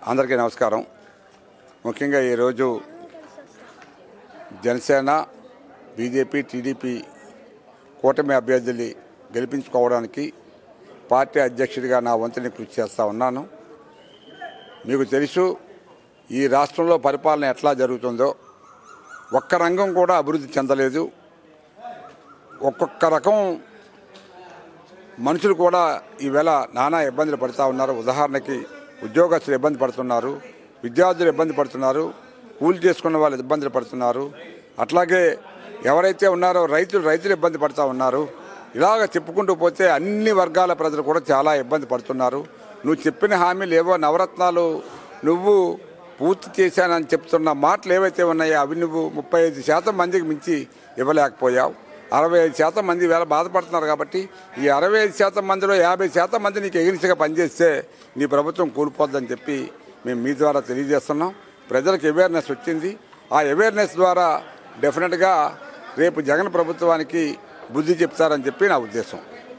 అందరికీ నమస్కారం. ముఖ్యంగా ఈరోజు జనసేన, బీజేపీ, టీడీపీ కూటమి అభ్యర్థుల్ని గెలిపించుకోవడానికి పార్టీ అధ్యక్షుడిగా నా వంతుని కృషి చేస్తూ ఉన్నాను. మీకు తెలుసు, ఈ రాష్ట్రంలో పరిపాలన ఎట్లా జరుగుతుందో. ఒక్క రంగం కూడా అభివృద్ధి చెందలేదు. ఒక్కొక్క రకం మనుషులు కూడా ఈవేళ నానా ఇబ్బందులు పడుతూ ఉన్నారు. ఉదాహరణకి ఉద్యోగస్తులు ఇబ్బంది పడుతున్నారు, విద్యార్థులు ఇబ్బంది పడుతున్నారు, కూలి చేసుకున్న వాళ్ళు ఇబ్బందులు పడుతున్నారు. అట్లాగే ఎవరైతే ఉన్నారో రైతులు ఇబ్బంది పడుతూ ఉన్నారు. ఇలాగ చెప్పుకుంటూ పోతే అన్ని వర్గాల ప్రజలు కూడా చాలా ఇబ్బంది పడుతున్నారు. నువ్వు చెప్పిన హామీలు ఏవో నవరత్నాలు నువ్వు పూర్తి చేశానని చెప్తున్న మాటలు ఏవైతే ఉన్నాయో అవి నువ్వు 35% మందికి మించి ఇవ్వలేకపోయావు. 65% మంది వేళ బాధపడుతున్నారు. కాబట్టి ఈ 65% మందిలో 50% మంది నీకు ఎగిరిసిగా పనిచేస్తే నీ ప్రభుత్వం కూలిపోద్దని చెప్పి మేము మీ ద్వారా తెలియజేస్తున్నాం. ప్రజలకు అవేర్నెస్ వచ్చింది. ఆ అవేర్నెస్ ద్వారా డెఫినెట్గా రేపు జగన్ ప్రభుత్వానికి బుద్ధి చెప్తారని చెప్పి నా ఉద్దేశం.